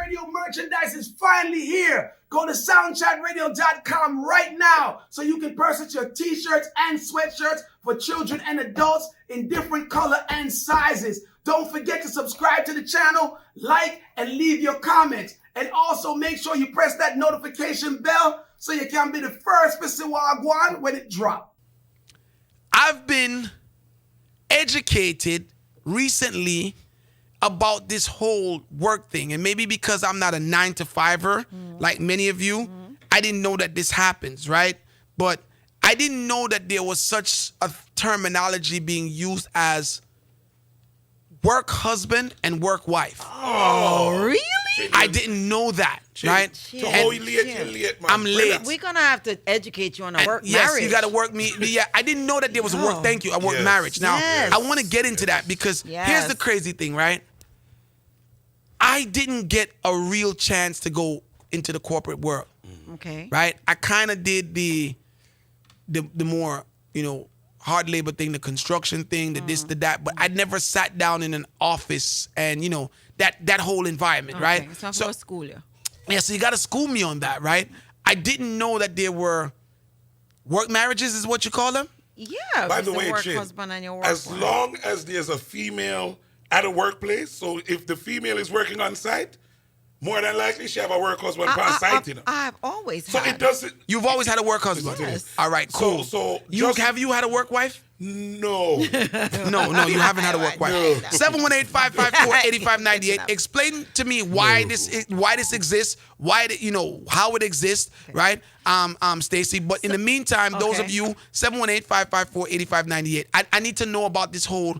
Radio merchandise is finally here. Go to soundchatradio.com right now so you can purchase your t-shirts and sweatshirts for children and adults in different color and sizes. Don't forget to subscribe to the channel, like, and leave your comments. And also make sure you press that notification bell so you can be the first to see Wagwan when it drops. I've been educated recently about this whole work thing, and maybe because I'm not a 9-to-5er like many of you, I didn't know that this happens, right? But I didn't know that there was such a terminology being used as work husband and work wife. Oh, really? I didn't know that, right? So how you late, man? I'm late. We're gonna have to educate you on a work yes, marriage. you got to work me. Yeah, I didn't know that there was a work. Thank you. I work marriage. Now, I want to get into that because here's the crazy thing, right? I didn't get a real chance to go into the corporate world. Okay. Right? I kind of did the more, hard labor thing, the construction thing, the this, the that, but I never sat down in an office and, that whole environment, right? It's not for school, Yeah, so you got to school me on that, right? I didn't know that there were work marriages is what you call them? Yeah. By the way, work Chin, husband and your work as wife. long as there's a female at a workplace, so if the female is working on site, more than likely she have a work husband on site, I've always So had. it doesn't. You've always had a work husband? Yes. All right, cool. So have you had a work wife? No. No, you haven't had a work wife. 718-554-8598. Explain to me why this exists, how it exists, right? Stacy. But in the meantime, those of you, 718-554-8598. I need to know about this whole,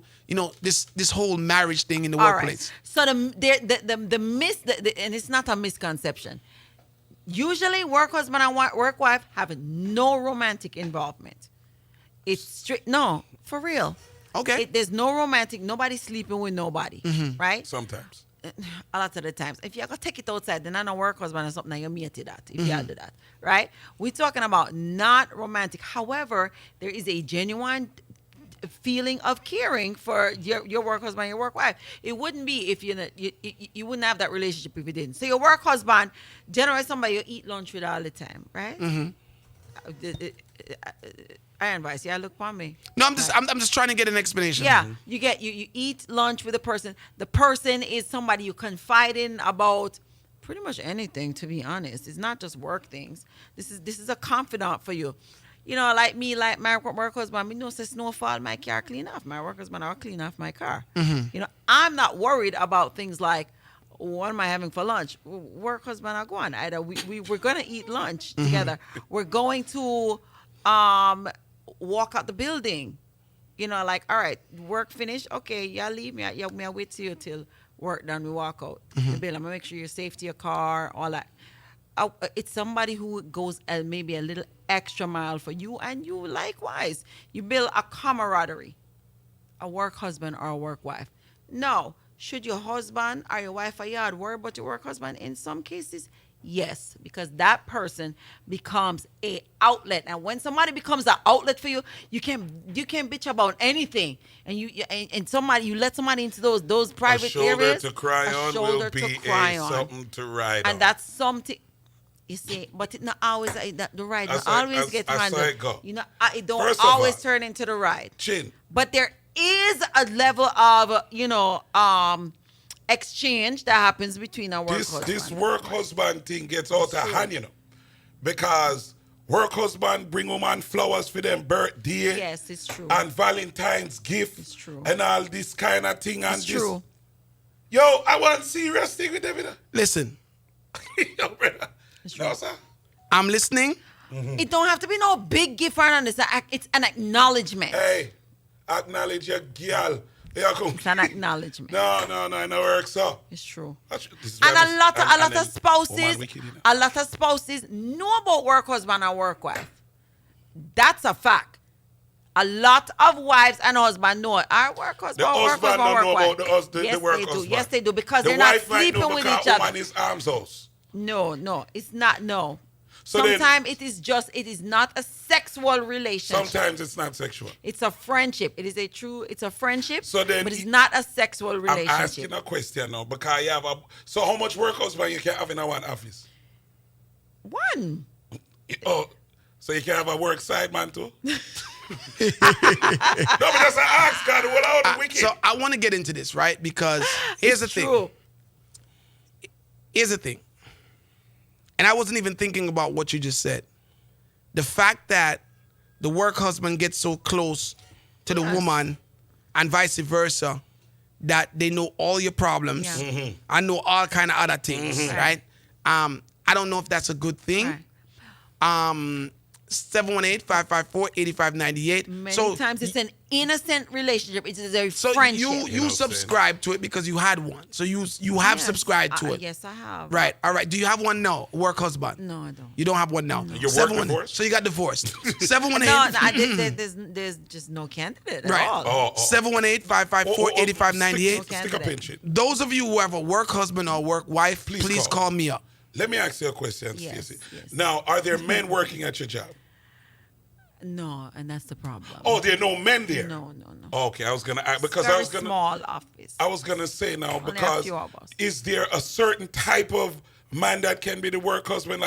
this whole marriage thing in the workplace. Right. So and it's not a misconception. Usually, work husband and work wife have no romantic involvement. It's strict. No, for real. Okay. There's no romantic. Nobody's sleeping with nobody, right? Sometimes. A lot of the times. If you're going to take it outside, then I know work husband or something, then you meet that. If you do that, right? We're talking about not romantic. However, there is a genuine feeling of caring for your work husband, your work wife. It wouldn't be if you wouldn't have that relationship if you didn't. So your work husband, generally somebody you eat lunch with all the time, right? I advise you. Look for me. No, I'm just trying to get an explanation. Yeah, you eat lunch with a person. The person is somebody you confide in about pretty much anything. To be honest, it's not just work things. This is a confidant for you. Like me, like my work husband. Me know say snowfall, my car clean off. My work husband, I'll clean off my car. I'm not worried about things like, what am I having for lunch? Work husband, I'll go on. Either we're gonna eat lunch together. We're going to walk out the building. Like, all right, work finished. Okay, y'all leave me. I'll wait till you till work done. We walk out the building. I'm gonna make sure you're safe to your car, all that. It's somebody who goes maybe a little extra mile for you, and you likewise. You build a camaraderie. A work husband or a work wife. No. Should your husband or your wife or yard worry about your work husband? In some cases, yes, because that person becomes a outlet. And when somebody becomes an outlet for you, you can bitch about anything. And you let somebody into those private areas. A shoulder to cry on will be something to ride on. And that's something. You see, but it not always the ride don't always get handled. It don't always turn into the ride. Chin. But there is a level of exchange that happens between our work husband. This work husband thing gets out of hand, because work husband bring woman flowers for them birthday. Yes, it's true. And Valentine's gift. It's true. And all this kind of thing. It's true. Yo, I want serious thing with them. Listen. Yo, brother. No, sir. I'm listening. It don't have to be no big gift or this. It's an acknowledgement. Hey, acknowledge your girl. It's an acknowledgement. No, it no works so. It's true. And a lot of spouses know about work husband and work wife. That's a fact. A lot of wives and husbands know our work husband, work husband, work wife. The work husband. Yes, they do, because the they're not wife sleeping with each other. Woman is arms house. No, it's not. No. So then- sometimes it is not a sexual relationship. Sometimes it's not sexual. It's a friendship. It's a friendship, So then but it's not a sexual I'm relationship. asking a question now because you have so how much work husband you can have in one office? One. Oh, so you can have a work side man too? No, but that's an ask, God. What out the wicked? So I want to get into this, right? Because here's the thing. True. Here's the thing. And I wasn't even thinking about what you just said. The fact that the work husband gets so close to the woman and vice versa, that they know all your problems. Yeah. Mm-hmm. I know all kind of other things, right? I don't know if that's a good thing. Right. 718-554-8598. Many times it's an innocent relationship. It is a So friendship. you subscribe to it because you had one. So you have Yes. subscribed to it. Yes, I have. Right. All right. Do you have one now? Work husband? No, I don't. You don't have one now. Your work divorced? So you got divorced. 718. There's just no candidate at Right. all. 718-554-8598. Stick a pinch it. Those of you who have a work husband or work wife, Please please call. call me up. Let me ask you a question, Yes, Stacey. yes. Now, are there men working at your job? No, and that's the problem. Oh, there are no men there. No. Okay, I was gonna ask because Very I was gonna small office. I was gonna say now Only a because few of us. is there a certain type of man that can be the work husband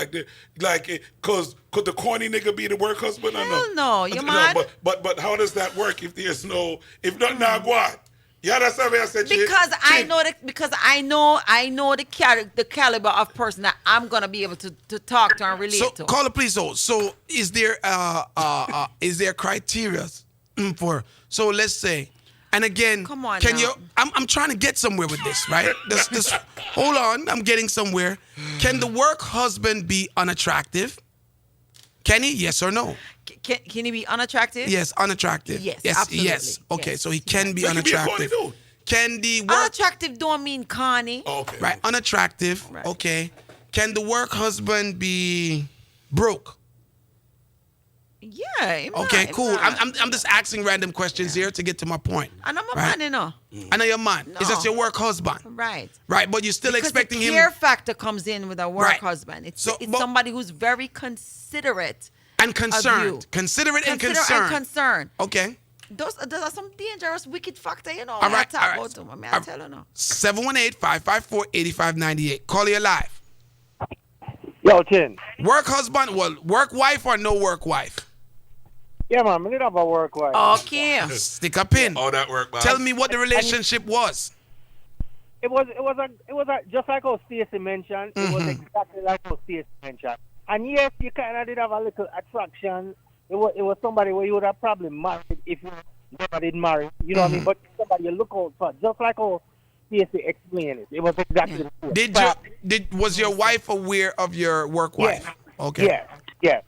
because could the corny nigga be the work husband or Hell no, you no, mad? but how does that work if there's no if nothing now go on? You understand what I said? Because I know the caliber of person that I'm gonna be able to talk to and relate So to. call the police. So is there criteria for? So let's say, and again, Come on can now. you? I'm trying to get somewhere with this, right? This. Hold on, I'm getting somewhere. Can the work husband be unattractive? Can he? Yes or no? Can he be unattractive? Yes, unattractive. Yes, yes, absolutely. yes. Okay, Yes. so he can be So he can be a corny unattractive. dude. Can the work Unattractive don't mean corny. Okay. right unattractive? Right. Okay. Can the work husband be broke? Yeah. him Okay, not, cool. him not. I'm just asking random questions here to get to my point. And I'm a Right. man, you know. I know your man. No. Is that your work husband? Right. Right, but you're still Because expecting the him care factor comes in with a work Right. husband. It's So, it's but- somebody who's very considerate. and concerned. you. Considerate and Consider concerned. and concerned. Okay. Those are some dangerous, wicked factor, you know. All right, I talk all right. about them. I mean, I All right. tell you now. 718-554-8598. Call you live. Yo, Chin. Work husband, well, work wife or no work wife? Yeah, man, I need to have a work wife. Okay. Stick a pin. All that work, boss. Tell me what the relationship was. It was just like how Stacey mentioned. It was exactly like how Stacey mentioned. And yes, you kind of did have a little attraction. It was somebody where you would have probably married if you never did marry. You know what I mean? But somebody you look out for, just like how Stacey explained it. It was exactly the same. Was your wife aware of your work wife? Yes. Okay. Yes.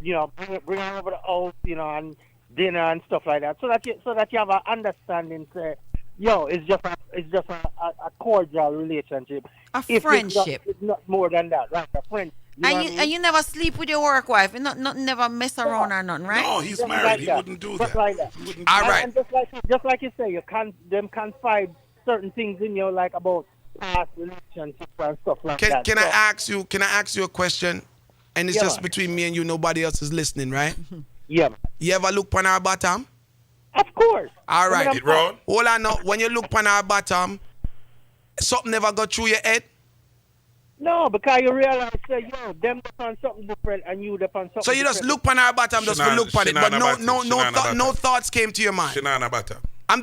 You know, bring her over the house, you know, and dinner and stuff like that, so that you have an understanding. Say, yo, it's just a cordial relationship. A If friendship. It's not more than that, right? A friend. You know what I mean? And you never sleep with your work wife. And not never mess around or nothing, right? No, he's Just married. like He that. wouldn't do Just that. like that. He wouldn't do All that. right. And just like you say, you confide certain things in you, like about past relationships and stuff like that. Can I ask you a question? And it's Yeah, just man. between me and you, nobody else is listening, right? Yeah, man. You ever look on our bottom? Of course. All right. I mean, It wrong? Hold on now. When you look on our bottom, something never got through your head? No, because you realize, say, yo, them depend something different and you depend something So you just different. look on our bottom just for Shanana- look on it, but Shanana Bata. no thoughts came to your mind. Shanana Bata. I'm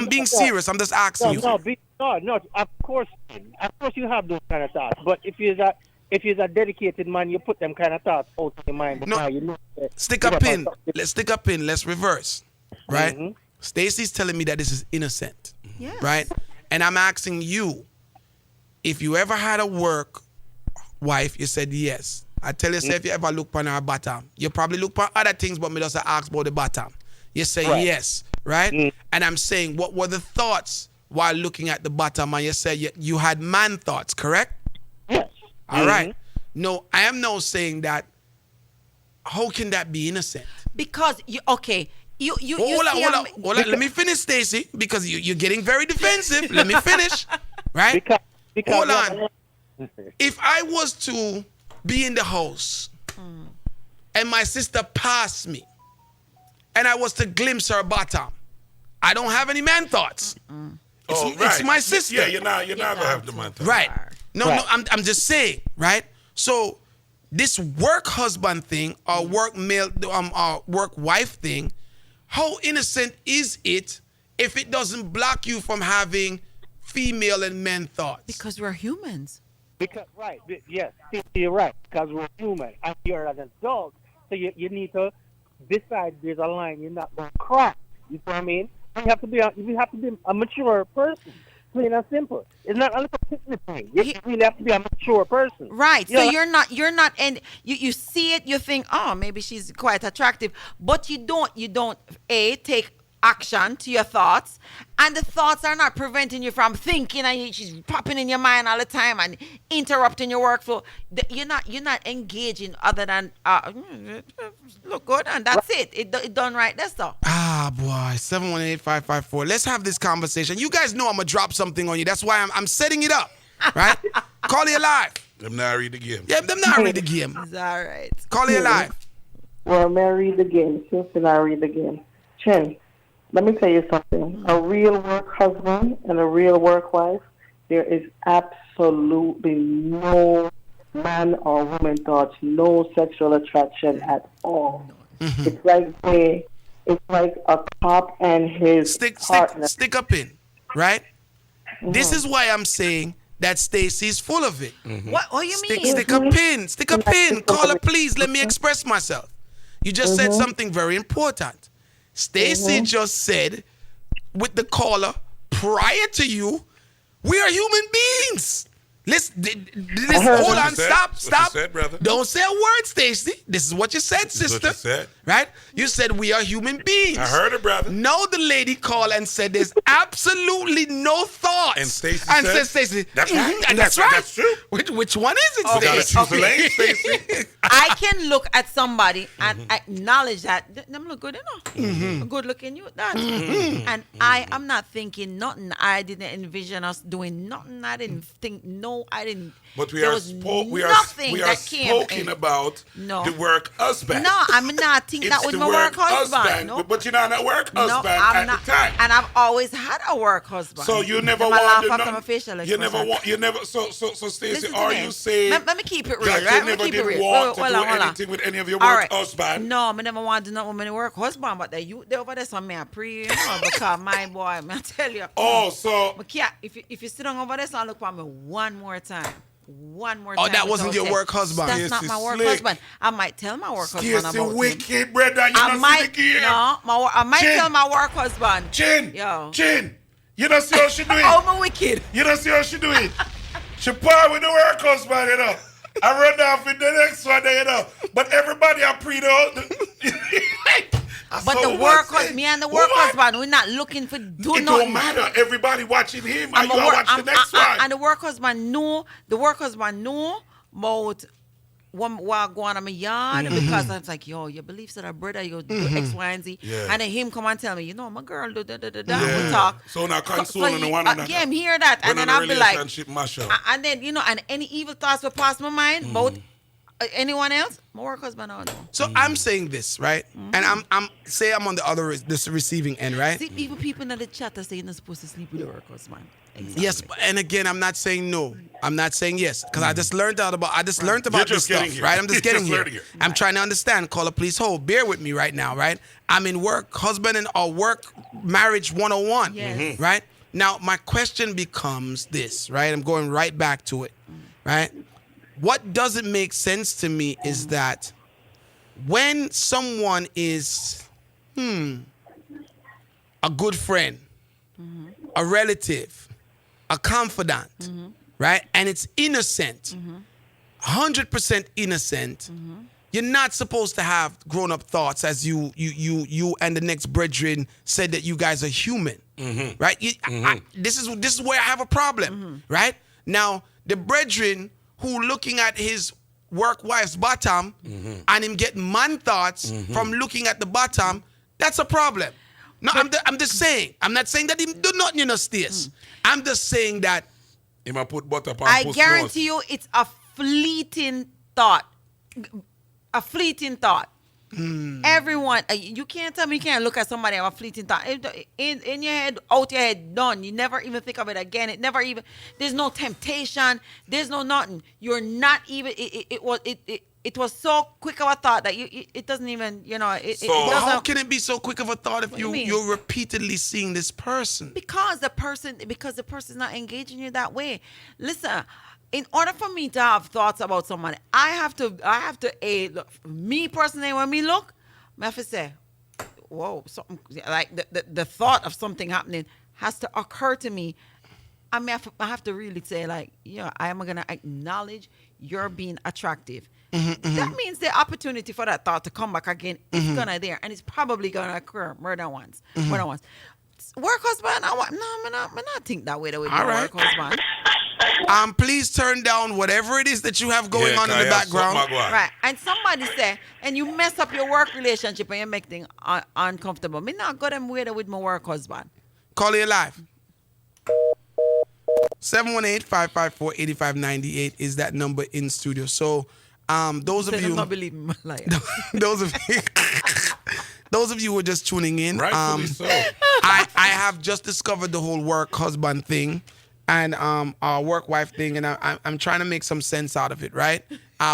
being serious. I'm just asking you. No, of course you have those kind of thoughts. But if you're a dedicated man, you put them kind of thoughts out of your mind. No. Because you know, Stick you a know, pin. something- Let's stick a pin. Let's reverse. Right? Mhm. Stacy's telling me that this is innocent. Yes. Right? And I'm asking you, if you ever had a work wife, you said yes. I tell you, say if you ever look on our bottom, you probably look for other things, but me just ask about the bottom. You say Right. yes, right? And I'm saying, what were the thoughts while looking at the bottom? And you said you had man thoughts, correct? Yes. All right. No, I am now saying that. How can that be innocent? Because you okay. You Hold see on. Let me finish, Stacy, because you're getting very defensive. Let me finish, right? Because Hold on. If I was to be in the house and my sister passed me and I was to glimpse her bottom, I don't have any man thoughts. It's my sister. Yeah, you're not gonna have the man thoughts. Right. No, I'm just saying, right? So this work husband thing or work wife thing, how innocent is it if it doesn't block you from having female and men thoughts? Because we're humans. Yes, you're right. Because we're human and you're an adult, so you need to decide there's a line you're not going to cross. You know what I mean? You have to be a mature person. Plain and simple. It's not a little picnic thing. You really have to be a mature person. Right. So you're not, and you see it, you think, oh, maybe she's quite attractive, but you don't take action to your thoughts, and the thoughts are not preventing you from thinking, and she's popping in your mind all the time and interrupting your workflow. You're not engaging other than look good, and that's it. It done right. That's all. Ah, boy, 718-554. Let's have this conversation. You guys know I'm gonna drop something on you. That's why I'm setting it up, right? Call you live. Them not read the game. Yeah, them not read the game. It's all right. Call you live. Well, may I read the game? Since I read the game. Chin, let me tell you something. A real work husband and a real work wife, there is absolutely no man or woman thoughts, no sexual attraction at all. It's like a cop and his partner. Stick a pin, right? This is why I'm saying that Stacy's full of it. What do you mean? Stick a pin. Stick a pin. Call her, please. Let me express myself. You just said something very important. Stacy just said, with the caller prior to you, we are human beings. Hold on, stop. You said, brother. Don't say a word, Stacy. This is what you said, sister. What you said. Right? You said we are human beings. I heard it, brother. No, the lady called and said there's absolutely no thoughts. And Stacy said, Stacy, that's right. And that's right. That's true. Which one is it, You gotta Stacy? choose a lane, Stacy. I can look at somebody and acknowledge that them look good enough. A good looking you that. And I am not thinking nothing. I didn't envision us doing nothing. I didn't think I didn't. But we there are was we are nothing we that are came spoken in. about No. the work husband. No, I'm not thinking that It's was the my work husband. No. But you're not a work No, husband I'm at not. the time. And I've always had a work husband. So you never Them a laugh want after my facial you expression. never want you never so Stacey, Listen to are me. you saying Let me keep it real, that right? you Let me never keep it did real. want to Hold do on. anything with any of your All work right. husband? No, I never want to do nothing with my work husband, but they over there some me a pre, because my boy, I tell you. Oh, so But yeah, if you sit down over there, so look for me one more time. Oh, that wasn't your work husband. That's not Stacey my work slick. husband. I might tell my work husband Stacey about him. wicked, brother. You I don't might, see the gear. I might Chin. tell my work husband. Chin. Yo. Chin. You don't see how she do it. Oh, my wicked. You don't see how she do it. She part with the work husband, you know. I run off with the next one, you know. But everybody are But the work husband, me and the work husband, we're not looking for It nothing. don't matter. Everybody watching him, and you watch the next one. And the work husband knew about what go on in my yard, because I was like, yo, you believe that our brother, you do X, Y, and Z. Yeah. And then him come and tell me, my girl do da. Yeah. We talk. So now consoling the one another. Yeah, I'm hear that. And then When I'll be like, relationship mash up. and then, and any evil thoughts will pass my mind about anyone else, my work husband, I don't know. So I'm saying this, right? And I'm on the other this receiving end, right? See, even people in the chat are saying they're supposed to sleep with the work husband. Exactly. Yes, and again, I'm not saying no. I'm not saying yes, because I just learned about You're this just stuff, getting here. right? I'm just You're getting just here. learning it. I'm trying to understand. Caller, please hold. Bear with me right now, right? I'm in work, husband and work marriage 101, Yes. right? Now, my question becomes this, right? I'm going right back to it, right? What doesn't make sense to me is that when someone is, a good friend, a relative, a confidant, right? And it's innocent, 100% innocent. You're not supposed to have grown-up thoughts, as you and the next brethren said that you guys are human, right? This is where I have a problem, right? Now, the brethren who looking at his work wife's bottom and him getting man thoughts from looking at the bottom, that's a problem. No, I'm just saying. I'm not saying that him do nothing, Stace. I'm just saying that He might put butter on I puss guarantee you it's a fleeting thought, a fleeting thought. Everyone, you can't tell me you can't look at somebody and have a fleeting thought. In your head, out your head, done. You never even think of it again. It never even, there's no temptation. There's no nothing. You're not even, it was so quick of a thought that it doesn't even, it But doesn't. how can it be so quick of a thought if What do you mean? you're repeatedly seeing this person? Because the person's not engaging you that way. Listen, in order for me to have thoughts about somebody, I have to look, me personally, when me look, I have to say, whoa, something like the thought of something happening has to occur to me. I have to really say, like, I am gonna acknowledge you're being attractive. That means the opportunity for that thought to come back again is gonna there, and it's probably gonna occur more than once. Work husband, I not think that way. All right. Work husband. Please turn down whatever it is that you have going on in the background. Right. And somebody say, and you mess up your work relationship and you make things uncomfortable. Me not go them way there with my work husband. Call you live. 718-554-8598 is that number in studio. So, those of I'm you, not believing my life. those of you who are just tuning in, Rightfully so. I have just discovered the whole work husband thing and our work wife thing, and I'm trying to make some sense out of it, right?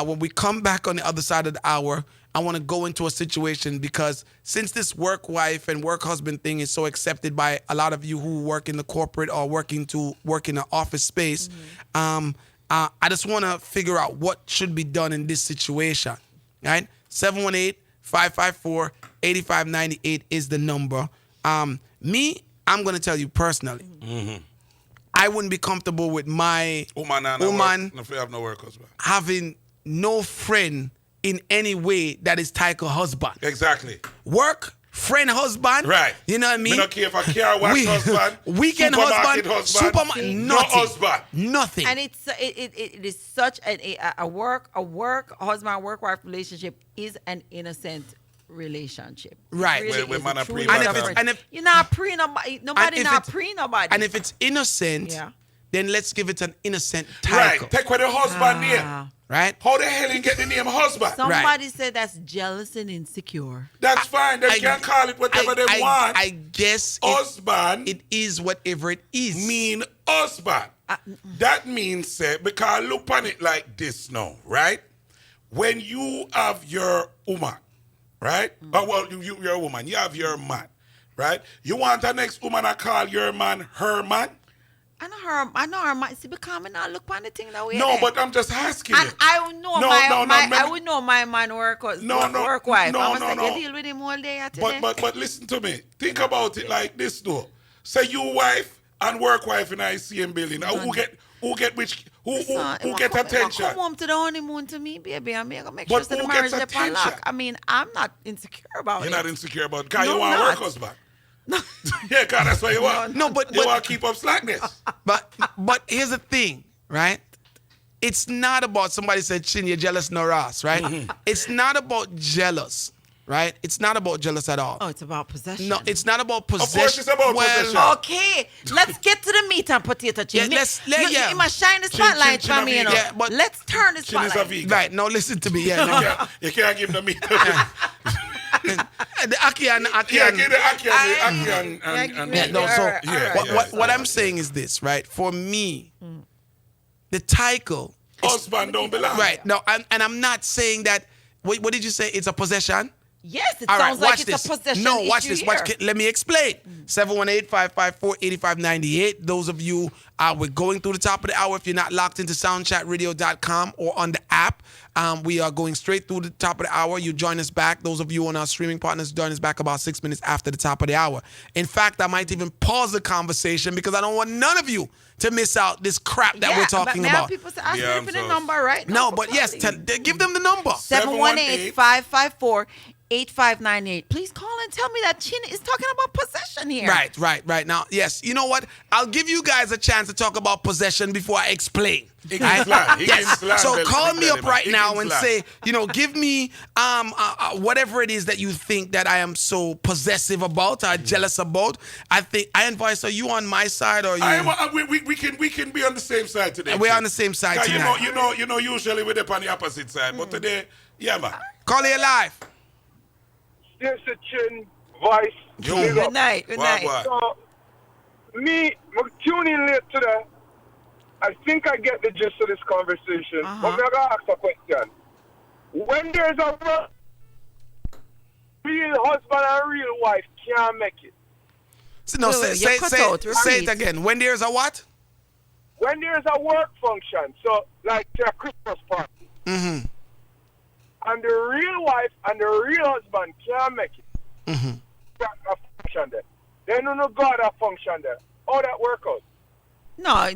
When we come back on the other side of the hour, I want to go into a situation because since this work wife and work husband thing is so accepted by a lot of you who work in the corporate or work in an office space, I just want to figure out what should be done in this situation, right? 718-554-8598 is the number. I'm going to tell you personally, I wouldn't be comfortable with my woman have no work husband. having no friend in any way that is title husband. Exactly. Work, friend husband. Right. You know what I mean? Me don't care if I car wash husband, weekend supermarket husband, nothing. nothing. No husband. Nothing. And it is such a work husband work wife relationship is an innocent relationship. Right. Really When is man a a truly pre- innocent- and if- you're not pre nobody, nobody if not it's- pre nobody. And if it's innocent, Yeah. then let's give it an innocent title. Right. Take away the husband name. Right? How the hell you get the name husband? Somebody said that's jealous and insecure. That's fine. They can call it whatever they want. I guess Husband it is whatever it is. mean husband. That means, because look on it like this now, right? When you have your woman, right? Well, you're a woman. You have your man, right? You want the next woman to call your man her man? I know her might see becoming now look on the thing that way. No, but I'm just asking and you. I would know I would know my man work wife. No, I'm gonna say, no. you deal with him all day today. But listen to me. Think about it like this though. Say you wife and work wife in the same building. Now who get which who get attention? Come home to the honeymoon to me, baby. I'm gonna make But sure the who marriage gets is on attention? lock. I mean, I'm not insecure about You're it. not insecure about it. Because No, you want not. work husband. Yeah, God, that's what you want. No, but you want to keep up slackness. But here's the thing, right? It's not about somebody said, Chin, you're jealous, no Ross, right? It's not about jealous, right? It's not about jealous at all. Oh, it's about possession. No, it's not about course possession. it's about possession. Okay, let's get to the meat and potato, Chin. Yeah, You must shine the spotlight Chin for me, you know. Yeah, but- Let's turn the Chin is a spotlight. vegan. Right, now listen to me. Yeah, no. You can't give them meat. The Aki and Yeah, give the Aki and Yeah, no, so Yeah, what I'm saying is this, right? For me, the title, husband don't belong. right? No, I'm not saying that. What did you say? It's a possession. Yes, it All right, sounds like watch it's this. a possession No, watch issue this. here. Let me explain. 718-554-8598. Those of you, we're going through the top of the hour. If you're not locked into soundchatradio.com or on the app, we are going straight through the top of the hour. You join us back. Those of you on our streaming partners, join us back about 6 minutes after the top of the hour. In fact, I might even pause the conversation because I don't want none of you to miss out this crap that we're talking but now about. people say, ask Yeah, me for I'm the so- number right now. No, for but yes, calling. give them the number. 718-554-8598. 8598. Please call and tell me that Chin is talking about possession here. Right. Now, yes, you know what? I'll give you guys a chance to talk about possession before I explain. He can slam. He can Yes. slam. So call me up right He now can and slam. say, give me whatever it is that you think that I am so possessive about or jealous about. I advise, are you on my side or you? We can be on the same side today. We're on the same side Yeah, tonight. you know. Usually we're on the opposite side, but today, yeah, man. Call it live. There's a Chin voice. Yo. Big Good up. night. Good night. What? So, I'm tuning late today. I think I get the gist of this conversation. Uh-huh. But I'm going to ask a question. When there's a real husband and real wife can't make it. No, Wait, you cut out. say it Repeat. again. When there's a what? When there's a work function, so like a Christmas party, Mm-hmm. and the real wife and the real husband can't make it, Mm-hmm. that's a function there. They don't know God a function there. How that work out? No,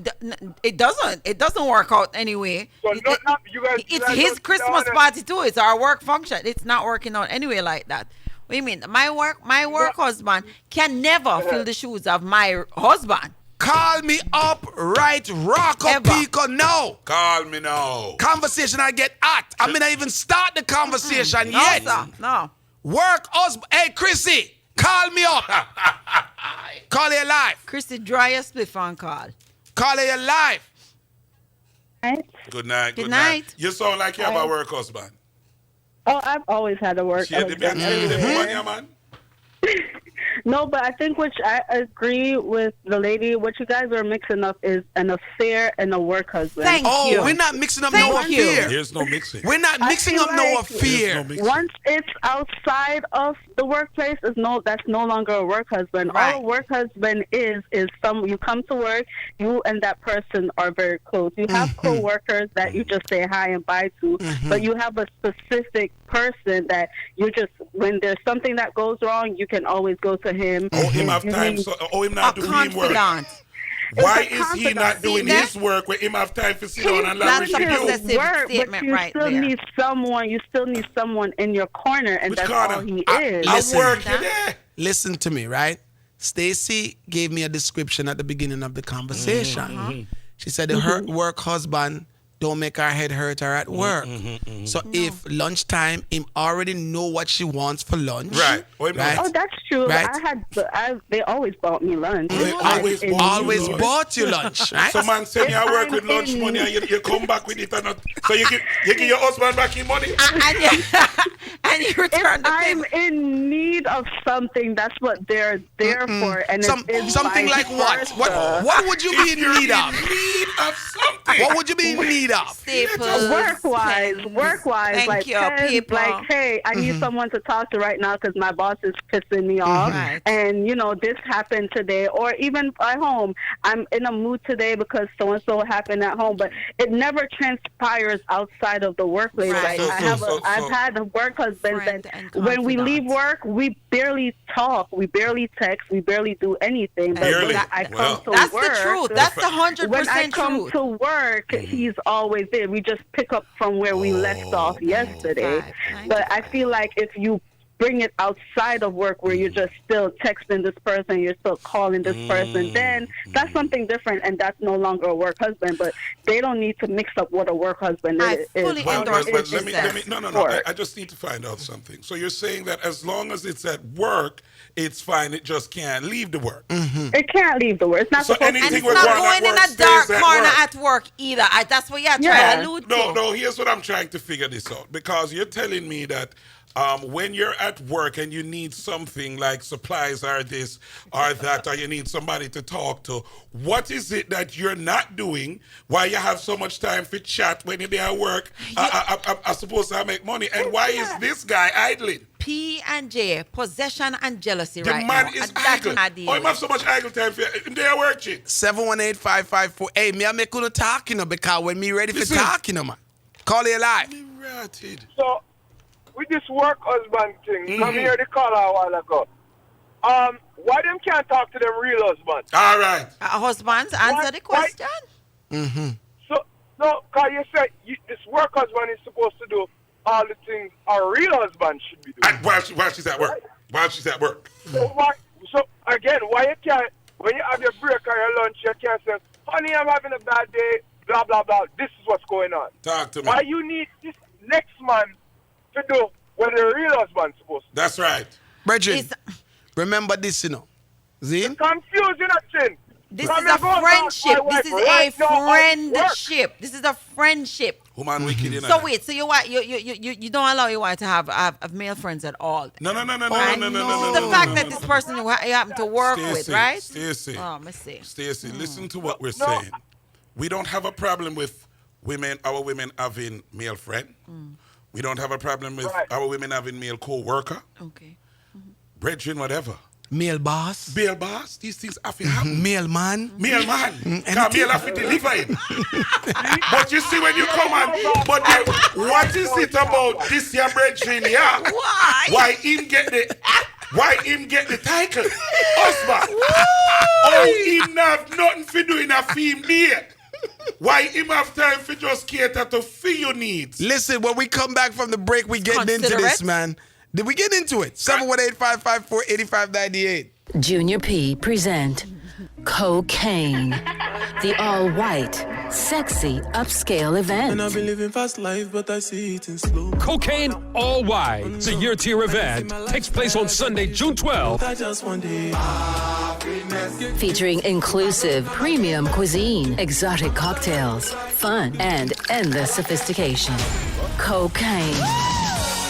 it doesn't. It doesn't work out anyway. So It- not you guys. you It's guys his don't sit Christmas down and- party too. It's our work function. It's not working out anyway like that. What do you mean? My work husband can never fill the shoes of my husband. Call me up right rock up, Ever. Pico. No. Call me now. Conversation I get hot. I mean, I even start the conversation No, yet. sir. No. Work husband. Hey, Chrissy, call me up. Call it live. Christy, dry your split phone call. Call it live. Good night. Good night. You sound like you have a work husband. Oh, I've always had a work Shit, the husband. man, yeah, man. No, but I think which I agree with the lady. What you guys are mixing up is an affair and a work husband. Thank Oh, you. we're not mixing up Thank no you. affair. There's no mixing. We're not I mixing feel up no like- There's affair. no mixing. Once it's outside of the workplace, that's no longer a work husband. Right. All a work husband is you come to work, you and that person are very close. You have coworkers that you just say hi and bye to, but you have a specific person that you just when there's something that goes wrong, you can always go to him. Oh, him have You time. need- So, him A not doing him work. confidant. Why It's a is he not confidant. doing See, his work when him have time to sit down and That's leverage a the you? possessive work, statement but you right still there. need someone. You still need someone in your corner, and Which that's corner? all he I- is. I Listen. work Huh? there. Listen to me, right? Stacy gave me a description at the beginning of the conversation. She said her work husband don't make her head hurt her at work. So if lunchtime, him already know what she wants for lunch. Right. Oh, him know. Right. Oh, that's true. Right. They always bought me lunch. They It's always like- bought you Always lunch. bought you lunch, right? So man send you If work I'm with lunch in- money and you come back with it or not. So you give your husband back his money. And you, and you return If the I'm favor. in need of something, that's what they're there for. And it's Something vice like what? versa. What would you be in You're need of? need of something. What would you be in need of? Staples. Work-wise, Thank like, you, pens, people. like, hey, I need someone to talk to right now because my boss is pissing me off, Right. and this happened today, or even at home, I'm in a mood today because so and so happened at home, but it never transpires outside of the workplace. Right. Like So- I've had work husbands Friend that and when we confidant. leave work, we barely talk, we barely text, we barely do anything. But Barely? when I come Well. to That's work, the truth. That's the when I 100% come truth. to work, he's always there. We just pick up from where we left off yesterday. Right. But I feel like if you bring it outside of work where you're just still texting this person, you're still calling this person, then that's something different, and that's no longer a work husband. But they don't need to mix up what a work husband I is. fully Well, endorse but what let you me, said. no. Work. I just need to find out something. So you're saying that as long as it's at work, it's fine. It just can't leave the work. It can't leave the work. It's not So supposed anything And it's we're not going going at in work a dark stays at corner work. at work either. That's what you're trying Yeah. to allude to. No. Here's what I'm trying to figure this out, because you're telling me that when you're at work and you need something like supplies or this or that, or you need somebody to talk to, what is it that you're not doing while you have so much time for chat when you're there at work? I'm supposed to make money, and why is this guy idling? P and J, possession and jealousy The right man now. is And that's idle. what I deal Oh, him have with. so much idle time for him there working. 718-554. Hey, me I make you talk, because when me ready for Listen. talk, man. Call it live. Ratted. So, with this work husband thing, come here the call a while ago. Why them can't talk to them real husband? All right. Husbands, answer Why- the question. So, no, cause you said this work husband is supposed to do all the things a real husband should be doing. And while she's at work. While she's at work. So again, why you can't, when you have your break or your lunch, you can't say, honey, I'm having a bad day, blah, blah, blah. This is what's going on. Talk to me. Why you need this next man to do what the real husband's supposed to do? That's right. Brethren, remember this, Zine? Confusing action. This is a friendship. This is a friendship. This is a friendship. Woman wicked in So wait, so you don't allow your wife to have male friends at all? No. The fact that this person you happen to work with, right? Stacy. Oh, me see. Stacy, listen to what we're saying. We don't have a problem with our women having male friend. We don't have a problem with our women having male co-worker. Okay. Brethren, whatever. Male boss. Male boss. These things have to happen. Male man. Male man. Because male have to deliver it. But you see when you come on, but then, what is it about this here brethren here? Why? Why him get the title? Husband. Oh, him not have nothing for doing a film there. Why him have time for just cater to feel your needs? Listen, when we come back from the break, we get into this, man. Did we get into it? 718-554-8598. Junior P present Cocaine, the all-white, sexy, upscale event. And I've been living fast life, but I see it in slow. Cocaine All White, the year-tier event, takes place on Sunday, June 12th. I just one day. Featuring inclusive, premium cuisine, exotic cocktails, fun, and endless sophistication. Cocaine.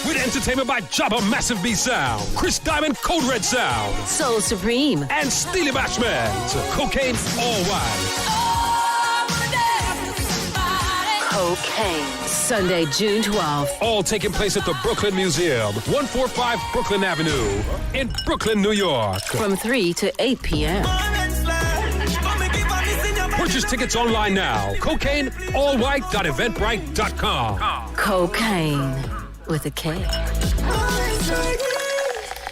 With entertainment by Jabba Massive B Sound, Chris Diamond Code Red Sound, Soul Supreme, and Steely Bashman. Cocaine All White. Cocaine. Sunday, June 12th. All taking place at the Brooklyn Museum, 145 Brooklyn Avenue, in Brooklyn, New York. From 3 to 8 p.m. Purchase tickets online now. CocaineAllWhite.eventbrite.com. Cocaine. With a K.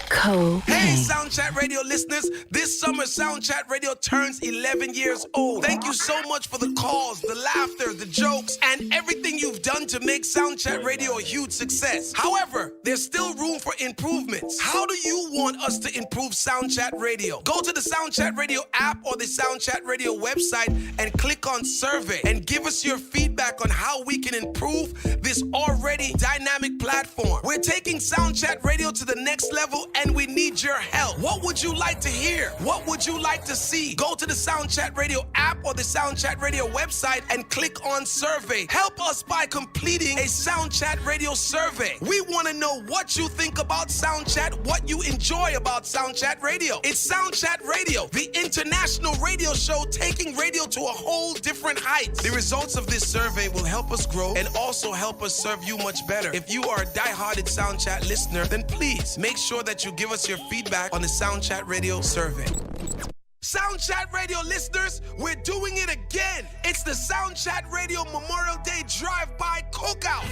Cocaine. Hey, Sound Chat Radio listeners, this summer Sound Chat Radio turns 11 years old. Thank you so much for the calls, the laughter, the jokes, and everything you've done to make Sound Chat Radio a huge success. However, there's still room for improvements. How do you want us to improve Sound Chat Radio? Go to the Sound Chat Radio app or the Sound Chat Radio website and click on survey and give us your feedback on how we can improve this already dynamic platform. We're taking Sound Chat Radio to the next level and we need your help. What would you like to hear? What would you like to see? Go to the Sound Chat Radio app or the Sound Chat Radio website and click on survey. Help us by completing a Sound Chat Radio survey. We want to know what you think about Sound Chat, what you enjoy about Sound Chat Radio. It's Sound Chat Radio, the international radio show taking radio to a whole different heights. The results of this survey will help us grow and also help us serve you much better. If you are a die-hearted Sound Chat listener, then please make sure that you give us your feedback on the Sound Chat Radio survey. Sound Chat Radio listeners, we're doing it again. It's the Sound Chat Radio Memorial Day Drive-By Cookout.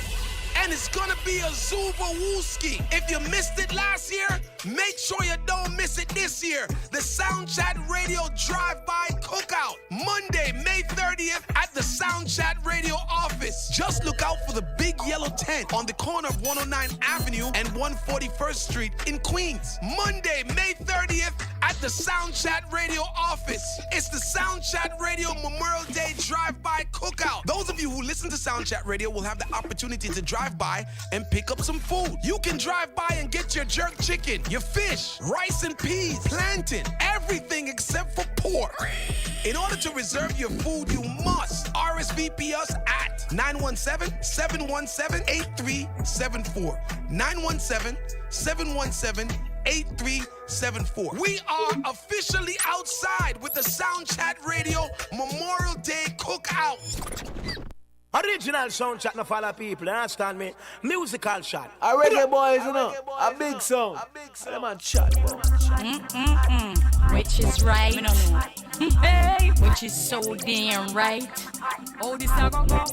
And it's gonna be a Zuba-wooski. If you missed it last year, make sure you don't miss it this year. The Sound Chat Radio Drive-By Cookout. Monday, May 30th at the Sound Chat Radio office. Just look out for the big yellow tent on the corner of 109 Avenue and 141st Street in Queens. Monday, May 30th at the Sound Chat Radio office. It's the Sound Chat Radio Memorial Day Drive-By Cookout. Those of you who listen to Sound Chat Radio will have the opportunity to drive by and pick up some food. You can drive by and get your jerk chicken, your fish, rice and peas, plantain, everything except for pork. In order to reserve your food, you must RSVP us at 917-717-8374. 917-717-8374. We are officially outside with the Sound Chat Radio Memorial Day Cookout. Original sound chat no follow people, you understand me? Musical shot. I reggae boys, you know. A big song. Them a chat, bro. Which is right. Hey, which is so damn right. Oh, this a go go.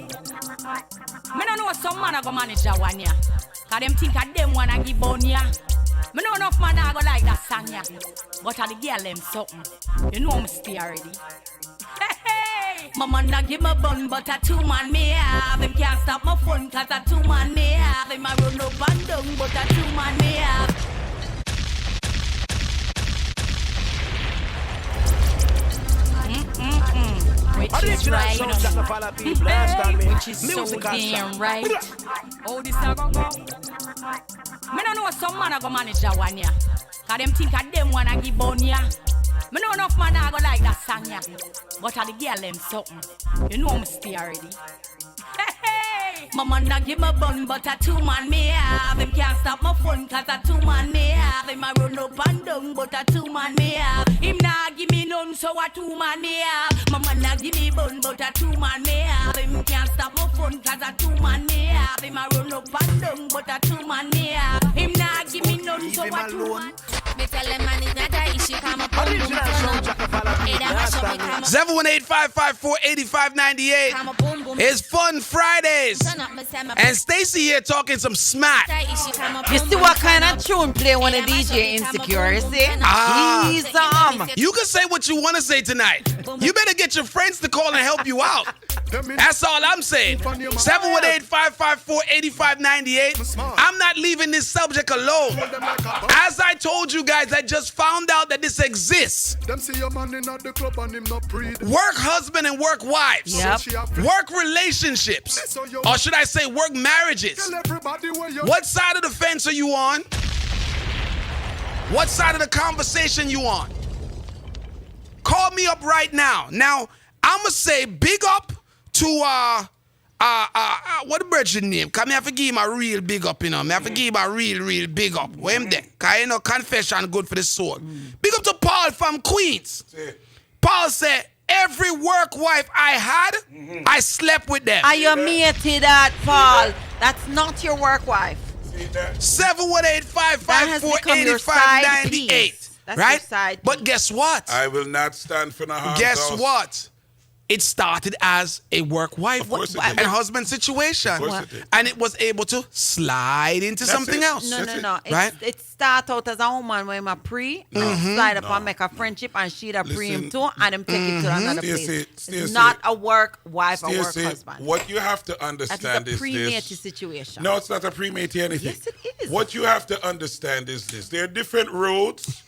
Me no know some man a go manage that one ya. Cause them think a them wanna give on ya. Me know enough man a go like that song ya. But a the girl them something. You know me stay already. Hey, My man not give me bun, but a two man me have. Him can't stop my fun, cause a two man me have. Him a run up and down, but a two man me have. Which is right, which is so damn right. Oh, this a go. Me no know some man a go manage that one, yeah. Cause them think a them wanna give bun, yeah. Me know enough man a go like that song, yeah. But a the girl them something. You know me stay already. My man not give me bun, but a two man me have. Him can't stop my fun, cause a two man me have. Him a run up and down, but a two man me have. Him not give me none, so a two man me have. My man not give me bun, but a two man me have. Him can't stop my fun, cause a two man me have. Him a run up and down, but a two man me have. Him not give me none, so a two man. Me tell him man it's not a issue, come up on 718-554-8598. It's Fun Fridays. And Stacy here talking some smack. You see what kind of tune play when a DJ insecure, you see? You can say what you want to say tonight. You better get your friends to call and help you out. That's all I'm saying. 718-554-8598. I'm not leaving this subject alone. As I told you guys, I just found out that this exists. Work husband and work wives. Yep. Work relationships. Or should I say work marriages. What side of the fence are you on? What side of the conversation you on? Call me up right now. Now, I'ma say big up to what the brother name? Cause me have to give him a real big up, you know. Me have to give him a real big up. Where him there? Cause you know confession good for the soul. Big up to Paul from Queens. Paul said, every work wife I had, I slept with them. Are you matey that, Paul? That's not your work wife. 718-554-8598. Right? But guess what? I will not stand for no harm. Guess what? It started as a work-wife and husband situation. And it was able to slide into something else. No. Right? It start out as a woman when I'm slide up and make a friendship and she'd a pre him too and him take it to another place. It's not a work wife or work husband. What you have to understand is this. It's a pre-matey situation. No, it's not a pre-matey anything. Yes, it is. What you have to understand is this. There are different roads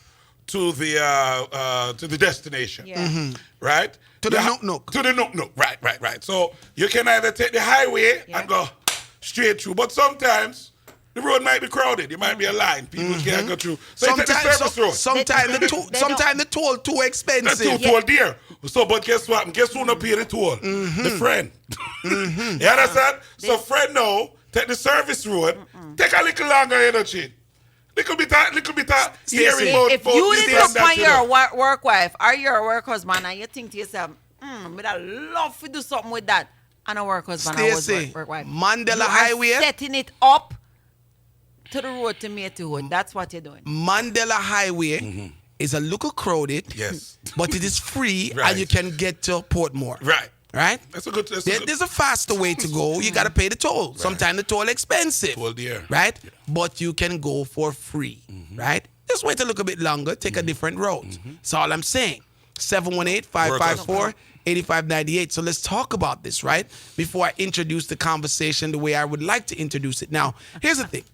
to the destination. Yeah. Right? To the nook. To the nook. Right. So you can either take the highway and go straight through, but sometimes the road might be crowded. It might be a line. People can't go through. So you take the service road. Sometimes the toll too expensive. That's too toll dear. So, but guess what? Guess who not pay the toll? The friend. You understand? So friend now, take the service road. Take a little longer energy. Little bit hearing about if you didn't look on your work wife or your work husband and you think to yourself, but I love to do something with that, and a work husband and work wife. Mandela Highway. Setting it up to the road to mateyhood. That's what you're doing. Mandela Highway is a little crowded. Yes. But it is free and you can get to Portmore. Right? There's a faster way to go. You got to pay the toll. Sometimes the toll expensive. Toll dear. Right? But you can go for free. Right? Just wait a little bit longer. Take a different road. That's all I'm saying. 718-554-8598. So let's talk about this, right? Before I introduce the conversation the way I would like to introduce it. Now, here's the thing.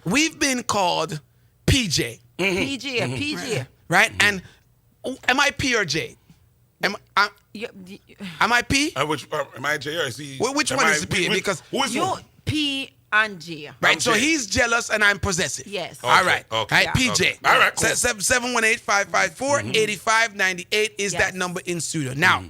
We've been called PJ. PJ. Right? And am I P or J? Am I P? Am I J or is he? Which one is P? Because you P and J. Right, so he's jealous and I'm possessive. Yes. All right. Okay. Right, PJ. Okay. All right, cool. 718-554-8598 is that number in studio. Now,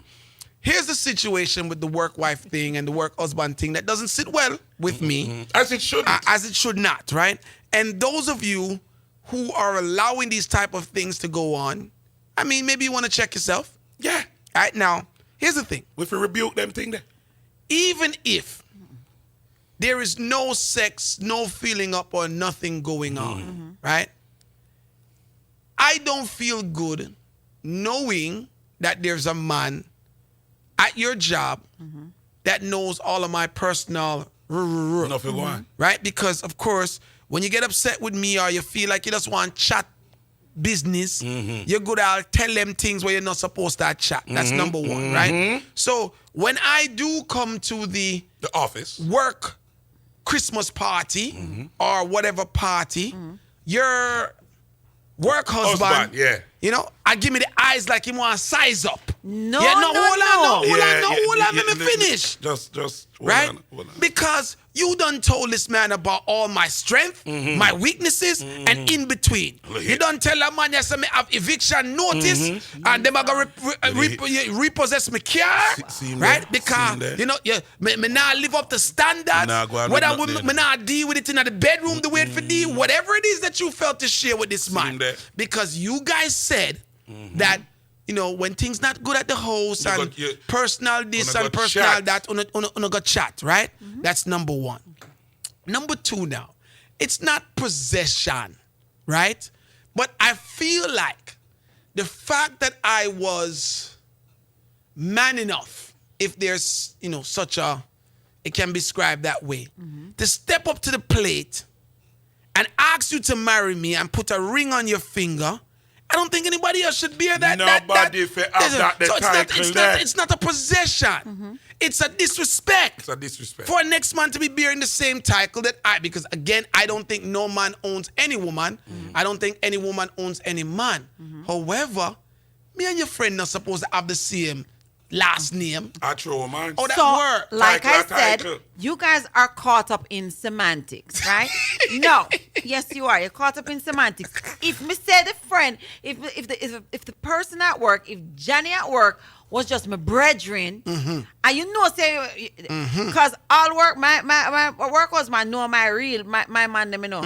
here's the situation with the work wife thing and the work husband thing that doesn't sit well with me. As it shouldn't. As it should not, right? And those of you who are allowing these type of things to go on, I mean, maybe you want to check yourself. Yeah. All right, now, here's the thing. If we rebuke them thing there. Even if there is no sex, no feeling up or nothing going on, right? I don't feel good knowing that there's a man at your job that knows all of my personal Nothing going. right? Because, of course, when you get upset with me or you feel like you just want to chat business, you're good at tell them things where you're not supposed to chat. That's number one, right? So when I do come to the office work Christmas party or whatever party, your work husband, you know, I give me the eyes like he want to size up. No, hold on, let me finish. Just right? Hold on. Because you done told this man about all my strength, my weaknesses, and in between. You done tell a man yes, I have eviction notice, and them are gonna repossess my car, right? Because you know, me not live up to standards. Whether me not deal with it in the bedroom the way it for deal, whatever it is that you felt to share with this man, because you guys said that. You know, when things not good at the house and personal this and personal that, on got chat, right? That's number one. Number two now, it's not possession, right? But I feel like the fact that I was man enough, if there's, you know, such a, it can be described that way, to step up to the plate and ask you to marry me and put a ring on your finger. I don't think anybody else should bear that. Nobody It's not a possession. It's a disrespect. It's a disrespect. For a next man to be bearing the same title that because again, I don't think no man owns any woman. I don't think any woman owns any man. However, me and your friend not supposed to have the same last name. I throw man. Oh, that so, word. like I said, you guys are caught up in semantics, right? No. Yes, you are. You're caught up in semantics. If me say the friend, if the person at work, if Johnny at work was just my brethren, and you know, say, because all work, my work was my man, them, you know.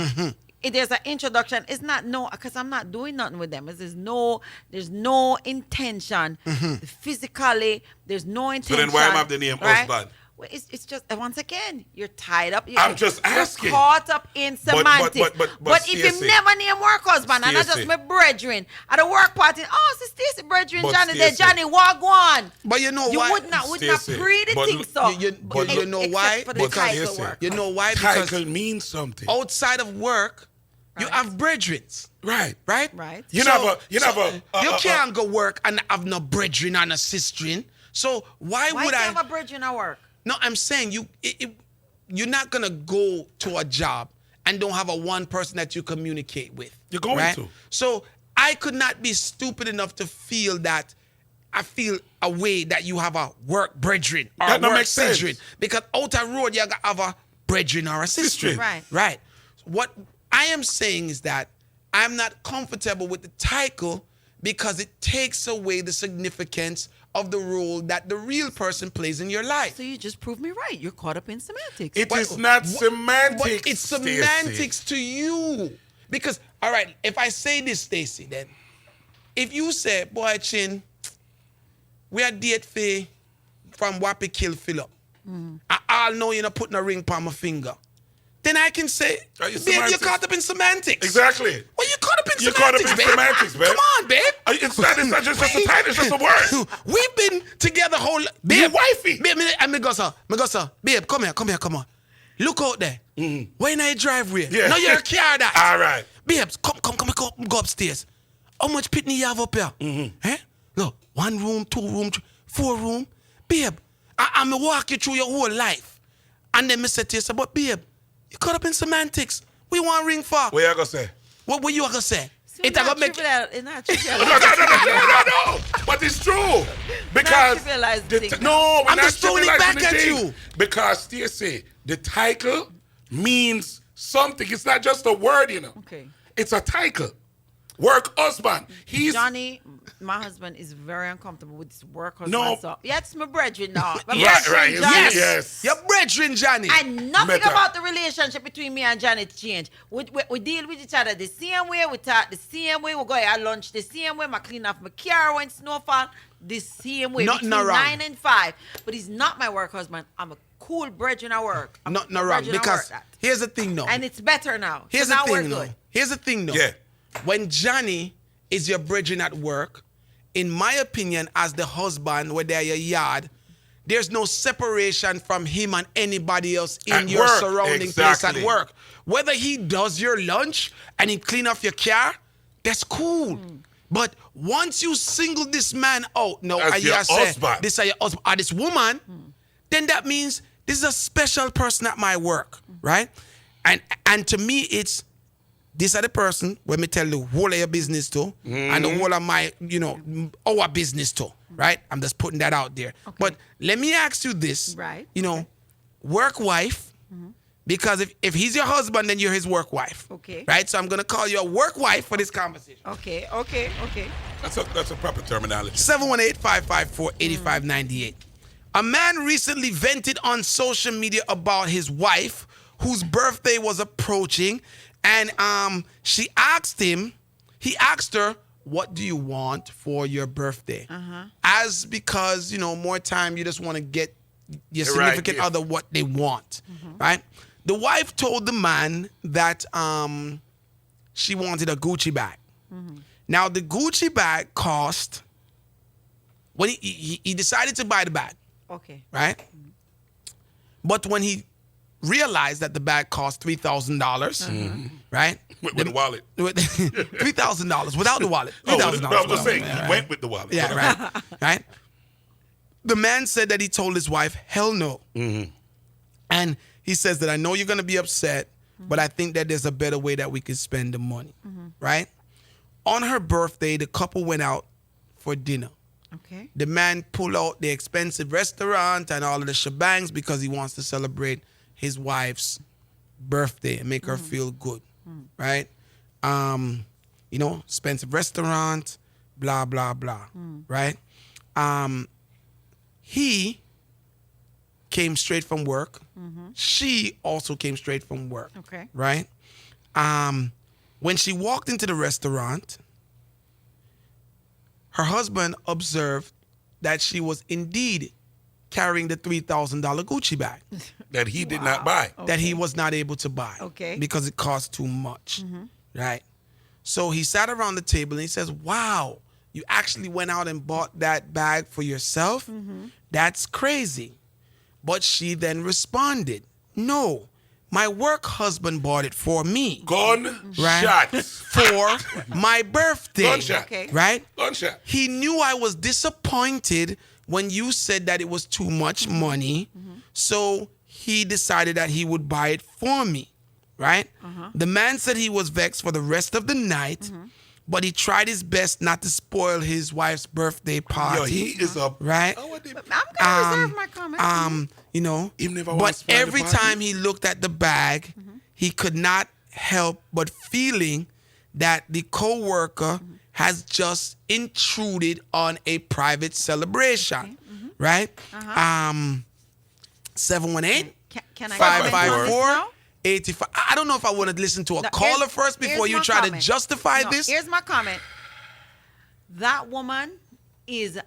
If there's an introduction, it's not because I'm not doing nothing with them. There's no intention physically. There's no intention. So then why am I have the name husband? Well, it's just once again you're tied up. I'm just asking. You're caught up in semantics. But if you never name work husband and I just my brethren at a work party, it's Stacey brethren Johnny there, Johnny walk on. But you know you why? You would not pre the thing so. But you know why? Because you know why? Because title means something. Outside of work. You have brethren, right? You can't go work and have no brethren and a sister. So why would I have a brethren at work? No, I'm saying you're not gonna go to a job and don't have a one person that you communicate with. You're going to. So I could not be stupid enough to feel that. I feel a way that you have a work brethren or that a work makes sense. sister, because out the road you gotta have a brethren or a sister. Right. What I am saying is that I'm not comfortable with the title because it takes away the significance of the role that the real person plays in your life. So you just proved me right. You're caught up in semantics. It is not semantics. But it's semantics to you. Because, all right, if I say this, Stacey, then, if you say, boy, Chin, we are date from Wappy Kill Philip. I all know you're not putting a ring on my finger. Then I can say, babe, you're caught up in semantics. Exactly. Well, you're caught up in you're semantics, caught up in semantics, babe. Come on, babe. It's not just a title, it's just a word. We've been together whole... Babe, you wifey. Babe, me go, sir. Babe, come here. Look out there. Where in your driveway? Yeah. No, you're a car that. All right. Babes, come, go upstairs. How much pitney you have up here? Eh? Look, 1 room, 2 room, 4 room. Babe, I'm going to walk you through your whole life. And then me say to you, but babe, you caught up in semantics. We want ring for. What you gonna say? What you gonna say? So It gonna make it's not no. But it's true. Because we're I'm not just throwing it back trivializing at thing. you. Because Stacey, the title means something. It's not just a word, you know. Okay. It's a title. Work husband. Johnny, my husband is very uncomfortable with his work husband. No. So, yeah, it's my brethren now. My Right. brethren, Johnny. Yes. Your brethren, Johnny. And nothing Better. about the relationship between me and Johnny changed. We deal with each other the same way. We talk the same way. We go at lunch the same way. I clean off my car when snowfall the same way. Nothing between wrong. 9 and 5. But he's not my work husband. I'm a cool brethren at work. Nothing wrong. Because here's the thing, though. And it's better now. Here's so the now we're thing, though. good. Here's the thing, though. Yeah. When Johnny is your brethren at work, in my opinion, as the husband, where they're your yard, there's no separation from him and anybody else in At your work, surrounding place exactly. at work. Whether he does your lunch and he clean off your car, That's cool. But once you single this man out, no, As your husband. this is your husband or this woman, then that means this is a special person at my work, right? And to me, it's this are the person when me tell the whole of your business to, and the whole of my, our business to, right? I'm just putting that out there. Okay. But let me ask you this, Right. Work wife. Because if he's your husband, then you're his work wife. Okay. Right? So I'm going to call you a work wife for this conversation. Okay. That's a proper terminology. 718-554-8598. A man recently vented on social media about his wife whose birthday was approaching. And he asked her, what do you want for your birthday? As because, more time you just want to get your significant other what they want. Right? The wife told the man that she wanted a Gucci bag. Now, the Gucci bag cost, when he decided to buy the bag, Okay. right? But when he realized that the bag cost $3,000, right? With the wallet. $3,000 without the wallet. Oh, $3,000. I was just saying, he went with the wallet. Yeah, right. Right? The man said that he told his wife, hell no. And he says that I know you're going to be upset, but I think that there's a better way that we could spend the money, right? On her birthday, the couple went out for dinner. Okay. The man pulled out the expensive restaurant and all of the shebangs because he wants to celebrate his wife's birthday and make her feel good, right? Expensive restaurant, blah, blah, blah, right? He came straight from work. She also came straight from work. Okay. Right? When she walked into the restaurant, her husband observed that she was indeed carrying the $3,000 Gucci bag. That he did not buy. That he was not able to buy. Okay. Because it cost too much. Right? So he sat around the table and he says, wow, you actually went out and bought that bag for yourself? That's crazy. But she then responded, no, my work husband bought it for me. Gunshot. For my birthday. Gunshot. Okay. Right? Gunshot. He knew I was disappointed when you said that it was too much money. So he decided that he would buy it for me. Right? The man said he was vexed for the rest of the night. But he tried his best not to spoil his wife's birthday party. Yo, he is a right. I'm gonna reserve my comment. But every time he looked at the bag, he could not help but feeling that the co-worker has just intruded on a private celebration. Right? 718 Can I 554 85. I don't know if I want to listen to a caller first before you try to justify this. Here's my comment. That woman is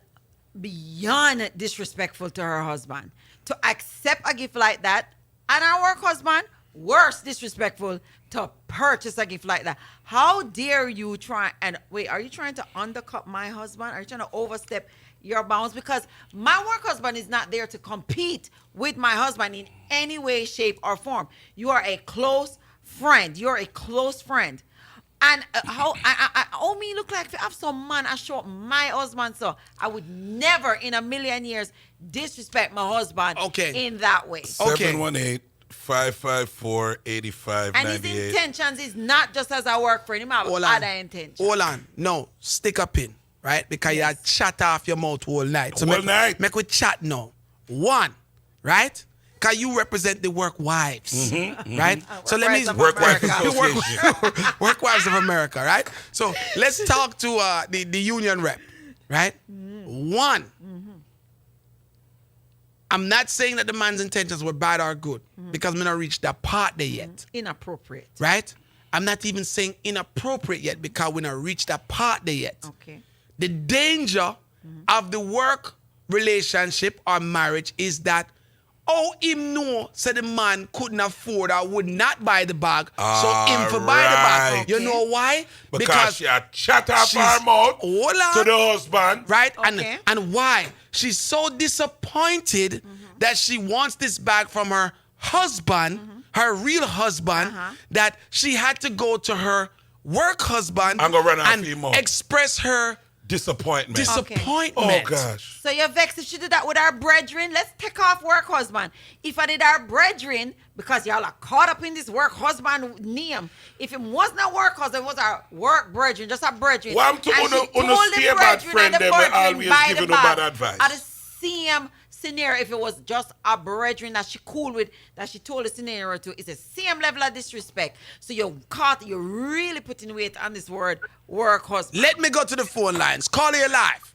beyond disrespectful to her husband. To accept a gift like that, and our work husband, worse disrespectful to purchase a gift like that. How dare you try and wait, are you trying to undercut my husband? Are you trying to overstep your bounds? Because my work husband is not there to compete with my husband in any way, shape, or form. You are a close friend. You're a close friend. And how me look like if I have some man I show my husband, so I would never in a million years disrespect my husband in that way. 718-554-8598. And his intentions is not just as a work friend, him have other intentions. Hold on. No, stick a pin, right? Because you chat off your mouth all night. So make we chat now. One, right? Because you represent the work wives, right? So let me Work Wives Association. Work Wives of America, right? So let's talk to the union rep, right? One, I'm not saying that the man's intentions were bad or good because we not reached that part there yet. Inappropriate. Right? I'm not even saying inappropriate yet because we not reached that part there yet. Okay. The danger of the work relationship or marriage is that him know said the man couldn't afford or would not buy the bag, so him for buy the bag. Okay. You know why? Because she had chat off her mouth to the husband. Right? Okay. And why? She's so disappointed that she wants this bag from her husband, her real husband, that she had to go to her work husband I'm gonna run off and you more. express her Disappointment. disappointment. Oh gosh. So you're vexed if she did that with our brethren? Let's take off work husband. If I did our brethren, because y'all are caught up in this work husband name, if it wasn't a work husband, it was our work brethren, just a brethren. Well, I'm to And she uno told the stay bad brethren friend and the them will brethren always by give the you no bad back. advice. At the same scenario, if it was just a brethren that she cool with, that she told the scenario to, it's the same level of disrespect. So you're really putting weight on this word work husband. Let me go to the phone lines. Call you live.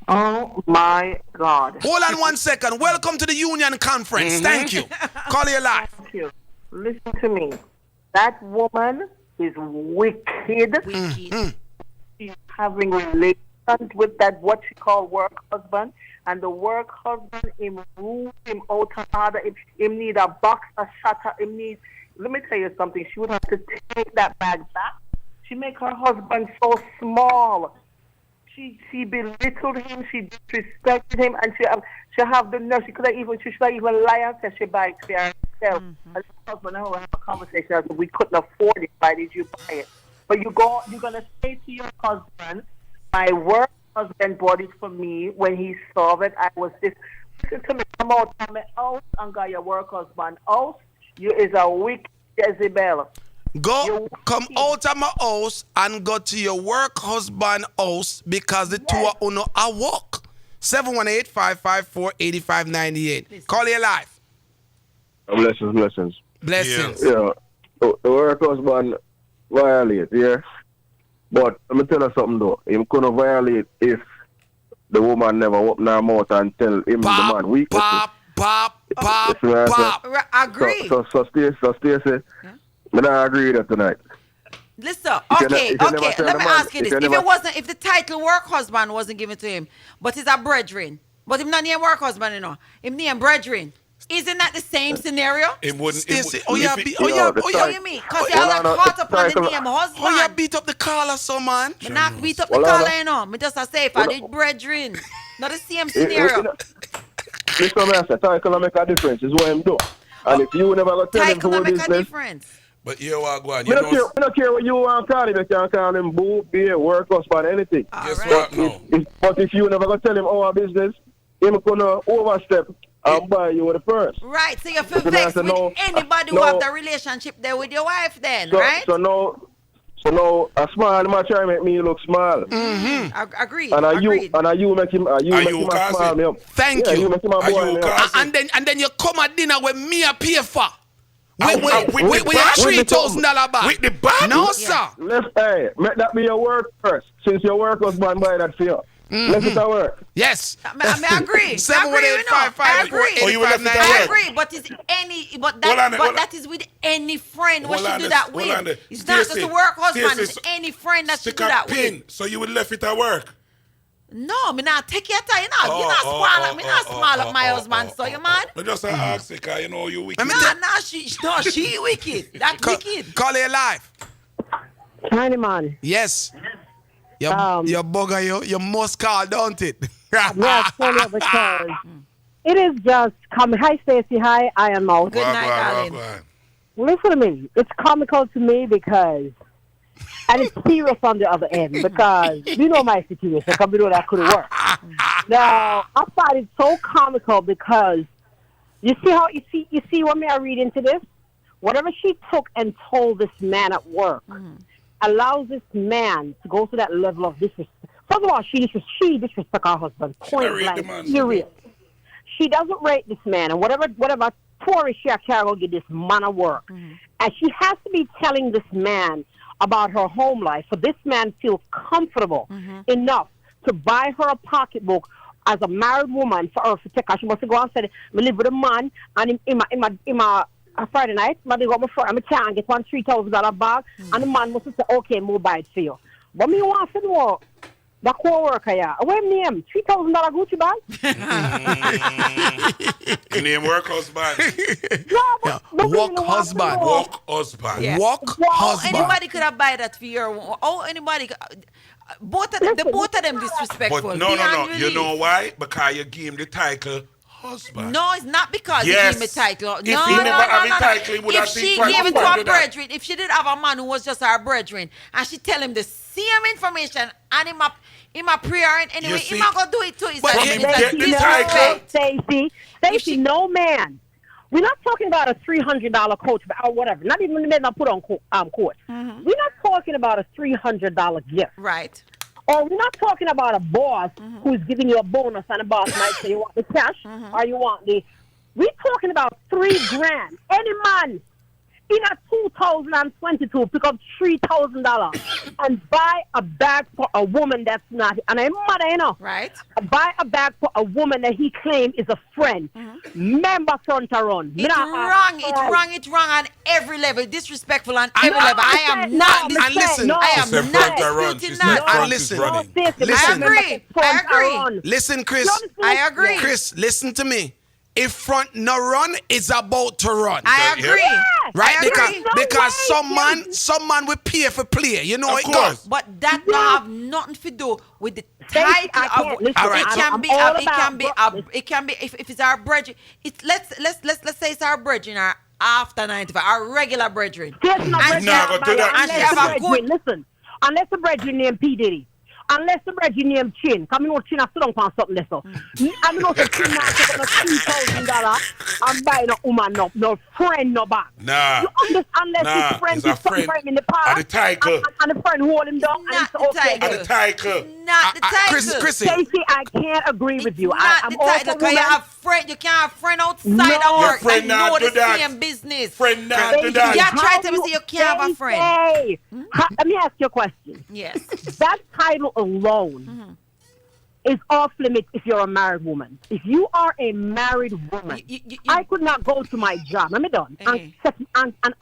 Oh my God. Hold on 1 second. Welcome to the Union Conference. Thank you. Call you live. Thank you. Listen to me. That woman is wicked. She's having relations with that what she call work husband, and the work husband him rule him out of order. Him need a box, a shutter. Him need. Let me tell you something. She would have to take that bag back. She make her husband so small. She belittled him. She disrespected him, and she have the nerve. She should have even lie and say she buy it for herself. And her husband and her have a conversation. I said, we couldn't afford it. Why did you buy it? But you're gonna say to your husband, my work husband bought it for me. When he saw it, I was this. Listen to me. Come out of my house and got your work husband house. You is a wicked Jezebel. Come out of my house and go to your work husband house because the two of you are work. 718-554-8598. Call you live. Blessings. Yeah. The work husband violate, yeah. But let me tell you something though. Him couldn't violate if the woman never open her mouth and tell him the man weak. Pop. Agree. So Stacey, I don't agree with that tonight. Listen, okay. Let me ask you this: if the title work husband wasn't given to him, but he's a brethren, but him not named work husband, him named brethren. Isn't that the same scenario? It wouldn't. You mean? Because y'all are caught up on the name husband. Oh, you beat up the caller, so man. Me not beat up the caller, Me just say if I did brethren, not the same scenario. Listen, I say title make a difference. Is what I'm doing. And if you never go tell him who this is, but you are going. I don't care what you want to call him. You can call him boo, beer, work, husband, anything. But if you never go tell him our business, him gonna overstep and buy you with the purse. Right. So you feel vexed with anybody who have the relationship there with your wife, then, right? So now a small man try to make me look small. Agreed. And you make him a small. Thank you. You make him a boy. And then you come at dinner with me a pay for. With $3,000 bag. With the bag? No, sir. Make that be your work first. Since your work was buy that for you. Let it work. Yes. I agree. 718-554-8598. I agree, but that is with any friend what she do that with. It's not just a work husband, it's any friend that she do that with. So you would left it at work? No, me not take your time. You're not small up my husband, so you mad? I just ask you, because you know you wicked. She wicked. That wicked. Call it live. Tiny man. Yes. Your bugger, you must call, don't it? Yes, because it is just coming. Hi, Stacey. Hi, I am out. Good night, darling. Listen to me. It's comical to me because, and it's serious on the other end because you know my situation. Because we know that couldn't work. Now, I find it so comical because you see what me I read into this. Whatever she took and told this man at work. Allows this man to go to that level of disrespect. First of all, she disrespect her husband. Point blank, serious. She doesn't rate this man, and whatever tourist she can go get this man of work, and she has to be telling this man about her home life for this man feel comfortable enough to buy her a pocketbook as a married woman for her to take her. She must go and say, "I live with a man, and in my a Friday night, I go my friend, I can't get one $3,000 bag, and the man must say, okay, we'll buy it for you. But me want to know the co-worker, what name? $3,000 Gucci bag? You name work husband. Walk husband. Walk husband. Yeah. Walk husband. Anybody could have buy that for you. Anybody. Both of them disrespectful. But no. You know why? Because you give him the title husband. No, it's not because Yes. he gave me title. If he never have a title, he would If have she think twice gave it to before her do that. brethren, if she did have a man who was just her brethren, and she tell him the same information, and him a prayer, and anyway, see- him not gonna do it too. It's But like, he it's get like the disrespect. Stacey, no man. We're not talking about a $300 coach or whatever. Not even the men that put on court. Mm-hmm. We're not talking about a $300 gift. Right. Or we're not talking about a boss who's giving you a bonus, and the boss might say you want the cash or you want the. We're talking about $3,000. Any man in a 2022 pick up $3,000 and buy a bag for a woman that's not, and I'm mother, you know. Right. Buy a bag for a woman that he claims is a friend. Member front or run. It's wrong on every level. Disrespectful on every level. I am not And listen, I am not disputing that. And listen, I agree. Listen, Chris. I agree. Chris, listen to me. If front no run, it's about to run. I agree. Right? I agree. Because some man will pay for play. You know Of it course. goes. But that don't have nothing to do with the title of listen, All right, it so- can be if it's our brethren. Let's say it's our brethren, our after 95, our regular brethren. There's no brethren. Nah, go do that. And she have a good. Listen, unless the brethren named P. Diddy. Unless the brethren named Chin. Come on, Chin, I still don't want something there. So. I mean, also, Chin now take on $3,000 and buy no woman, no friend, no back. Nah. You understand? Unless his friend he's did a something friend. for him in the past. And the title. And the friend hold him down. Not and it's okay. the And the title. Not the title. Chrissy. Stacey, I can't agree with you. Not I'm the all title. for Because you women. have friend, you can't have friend outside No. of Your work friend and not know do the that. same business. Friend not do that. Yeah, try to me say you can't have a friend. Hey, let me ask you a question. Yes. That title alone is off limits if you're a married woman. If you are a married woman, I could not go to my job. I'm done. And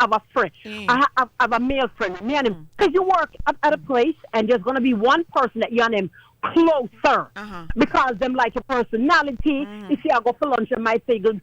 have a friend. I have a male friend. Me and him. Because you work at a place and there's going to be one person that you and him closer. Because them like your personality. If you go for lunch, you might say good.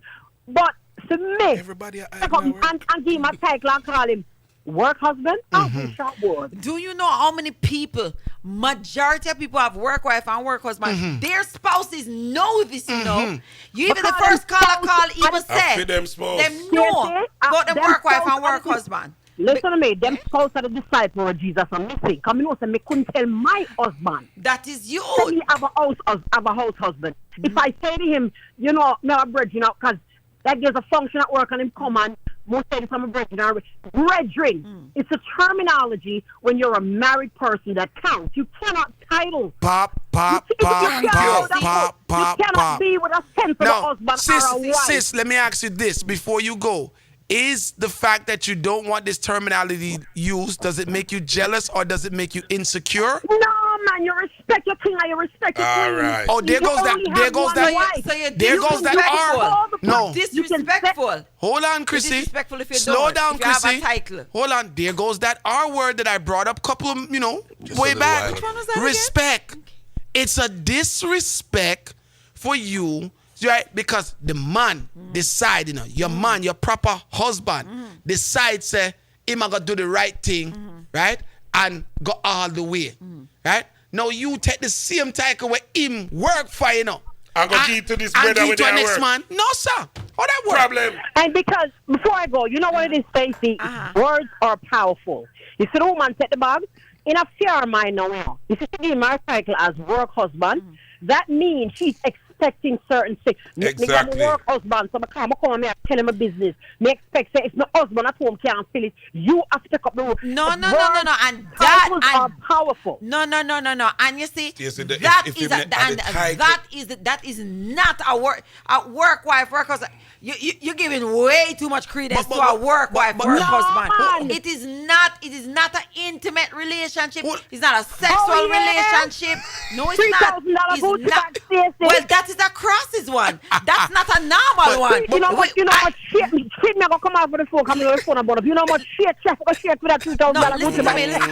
But to me, Everybody and give him a title and call him work husband, I wish I would. Do you know how many people, majority of people have work wife and work husband, their spouses know this, you know. You even the first caller call even said, them spouse. them know about them work wife and work husband. Listen to me, them spouse are the disciple of Jesus are missing. Come in, say me couldn't tell my husband. That is you. Say me have a house husband. If I say to him, you know, me a bread, you know, because that gives a function at work and him come on, most say this I'm a brethren. Brethren, it's a terminology when you're a married person that counts. You cannot title. Pop. You cannot be with a sense of a husband or a wife. Sis, let me ask you this before you go. Is the fact that you don't want this terminology used, does it make you jealous or does it make you insecure? No, man, you respect your king and you respect your queen. Right. Oh, there goes that. There goes that. So you're There goes that R. No. Disrespectful. Hold on, Chrissy. Disrespectful if you Slow don't. down, if you have Chrissy. a title. Hold on. There goes that R word that I brought up couple of, way back. Which one was that Respect. Again? It's a disrespect for you, right? Because the man decide, your man, your proper husband, decide, say, him gonna do the right thing, right? And go all the way, right? Now you take the same title where him work for, I'm going to give to this brother with your their next work. man. No, sir. How that work? Problem. And because, before I go, you know what it is, Stacey? Words are powerful. You see the woman take the bag? In a fair mind now, if you give my title as work husband, that means she's expecting certain things. Exactly. Me work husband, so I come and tell him a business. Me expect, say, if my husband at home can't feel it, you have to take up the role. No. And titles are powerful. No. And you see, that is not a work wife, work husband. You're giving way too much credence to a work wife, work husband. It is not an intimate relationship. It's not a sexual relationship. No, it's not. It's not. Well, that is a crosses one. That's not a normal one. You know what? kid me go come out for the phone, come on the phone about. You know how much shit chef go share with that $2,000. No, listen to me. Listen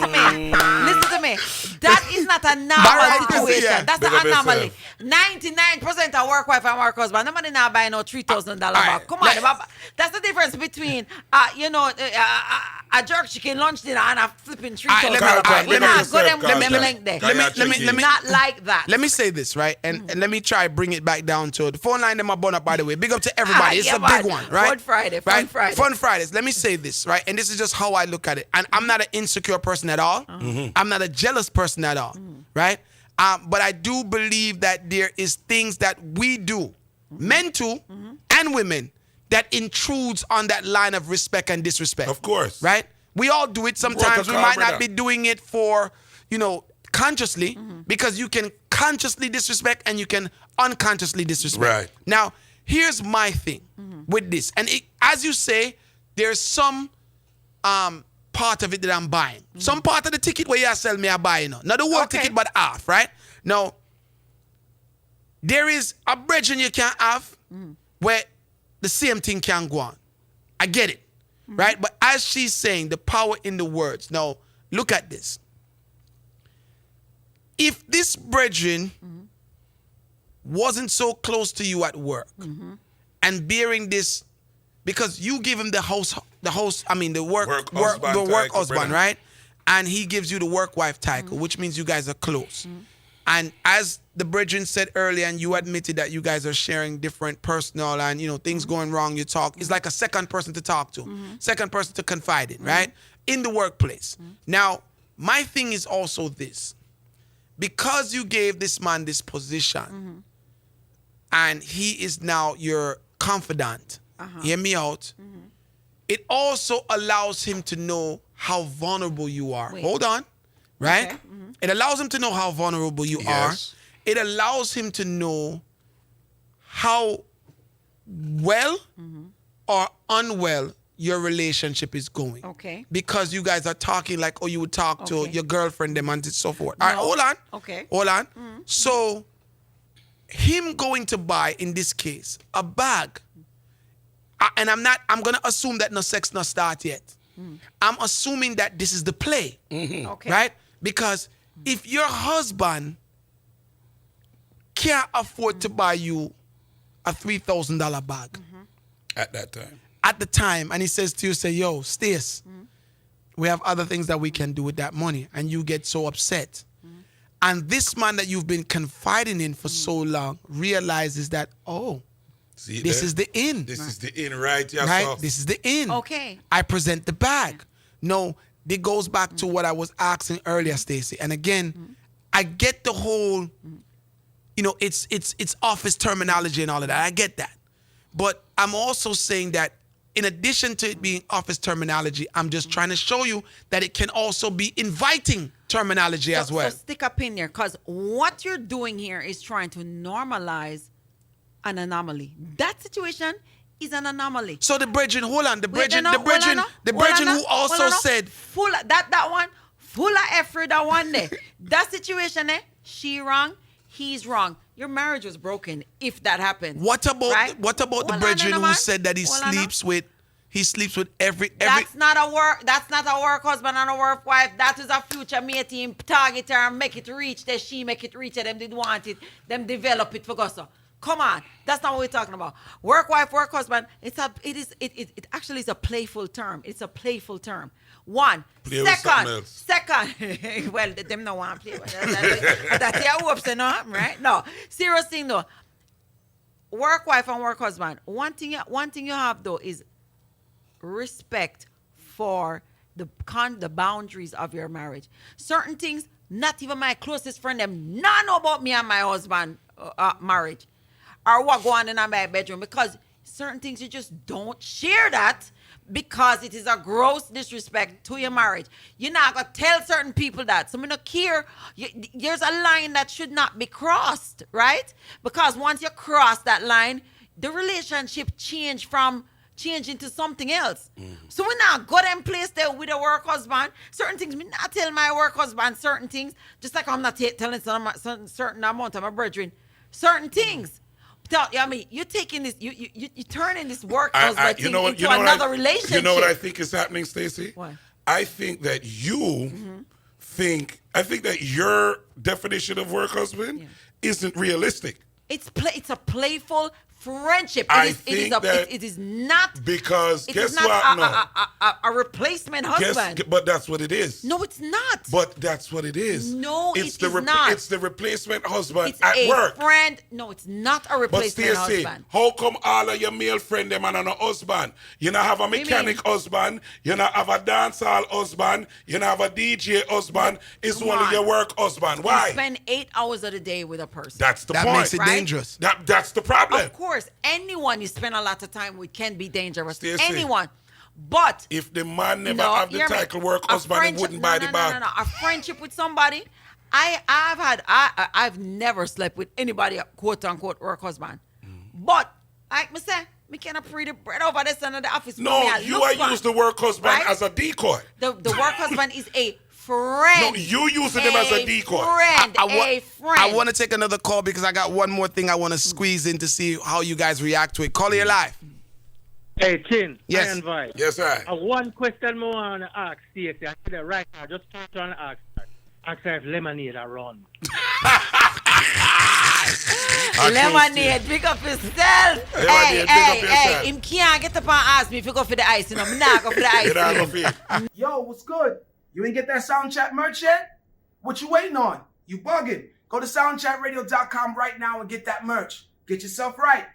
to me. That is not a normal situation. That's an anomaly. 99% of work wife and work husband. Nobody now buy no $3,000 bag. Come on, that's the difference between a jerk chicken lunch dinner and a flipping $3,000. We're not go them length there. Not like that. Let me say this, right? And let me try bring it back down to the phone line. Them are born up, by the way. Big up to everybody. It's a big one, right? Fun Friday. Fun Fridays. Let me say this, right? And this is just how I look at it. And I'm not an insecure person at all. I'm not a jealous person at all, right? But I do believe that there is things that we do, men too, and women, that intrudes on that line of respect and disrespect. Of course. Right? We all do it. Sometimes we might not be doing it for, consciously, because you can consciously disrespect and you can unconsciously disrespect. Right. Now, here's my thing with this. And as you say, there's some part of it that I'm buying. Some part of the ticket where you sell me, I buy, Not the whole ticket, but half, right? Now, there is a brethren you can have where the same thing can go on. I get it, right? But as she's saying, the power in the words. Now, look at this. If this brethren wasn't so close to you at work and bearing this, because you give him the work husband, right? And he gives you the work wife title, which means you guys are close. And as the brethren said earlier, and you admitted that you guys are sharing different personal and, things going wrong, you talk. It's like a second person to talk to, second person to confide in, right? In the workplace. Now, my thing is also this. Because you gave this man this position and he is now your confidant, hear me out, it also allows him to know how vulnerable you are. Hold on, right? Okay. It allows him to know how vulnerable you are. It allows him to know how well or unwell your relationship is going. Okay. Because you guys are talking like, you would talk to your girlfriend them and so forth. All right, hold on. Okay. Hold on. So, him going to buy, in this case, a bag, and I'm going to assume that no sex not start yet. I'm assuming that this is the play. Okay. Right? Because if your husband can't afford to buy you a $3,000 bag at the time, and he says to you, yo, Stace, we have other things that we can do with that money, and you get so upset. And this man that you've been confiding in for so long realizes that, this is the in. This is the in, right? Yes, right? This is the in. Okay. I present the bag. No, it goes back to what I was asking earlier, Stacey. And again, I get the whole, it's office terminology and all of that. I get that. But I'm also saying that in addition to it being office terminology, I'm just trying to show you that it can also be inviting terminology as well. So stick a pin there, because what you're doing here is trying to normalize an anomaly. That situation is an anomaly. So the brethren, hold on, the brethren who also said full that one, full of effort, that one there. That situation there, she wrong, he's wrong. Your marriage was broken if that happened. What about the brethren who said that he sleeps with every That's not a work husband and a work wife. That is a future mate team. Target her and make it reach that she make it reach that them did want it. Them develop it for Gosso. Come on. That's not what we're talking about. Work wife, work husband. It actually is a playful term. It's a playful term. One. Second. Well, them no want to play. That's their hopes, right? No. Serious thing though. Work wife and work husband. One thing you have though is respect for the boundaries of your marriage. Certain things, not even my closest friend, them not know about me and my husband marriage. Or what go on in my bedroom, because certain things you just don't share that, because it is a gross disrespect to your marriage. You're not going to tell certain people that. So I don't care. There's a line that should not be crossed, right? Because once you cross that line, the relationship change into something else. So we not go them place there with a work husband. Certain things, me not tell my work husband certain things, just like I'm not telling certain amount of my brethren certain things. I mean, you're taking this, you turning this work husband thing into another relationship. You know what I think is happening, Stacey? What? I think that you I think that your definition of work husband isn't realistic. It's a playful friendship. It is not because it guess is not what? a replacement husband. But that's what it is. No, it's not. But that's what it is. No, it's not. It's the replacement husband it's at work. Friend. No, it's not a replacement husband. How come all of your male friend them are not a husband? You not have a mechanic husband. You not have a dancehall husband. You not have a DJ husband. It's only your work husband. Why? You spend 8 hours of the day with a person. That's the point. That makes it dangerous. That's the problem. Of course, anyone you spend a lot of time with can be dangerous. Stacey, anyone. But if the man never have the title work husband, he wouldn't buy the bag. No. A friendship with somebody. I've never slept with anybody, quote unquote, work husband. But like me say, me cannot free the bread over this and the office. No, you are use the work husband as a decoy. The work husband is a friend. No, you using them as a decoy. A friend. I want to take another call because I got one more thing I want to squeeze in to see how you guys react to it. Call your live. Hey, Chin. Yes. I invite. Yes, sir. One question more on the ask Stacey. I said that right now. Just turn to ask her. Ask her if lemonade are run. Lemonade, pick up yourself. Hey, him can't get up and ask me if you go for the ice. You know, I'm not go for the ice. Yo, what's good? You ain't get that Sound Chat merch yet? What you waiting on? You bugging. Go to soundchatradio.com right now and get that merch. Get yourself right.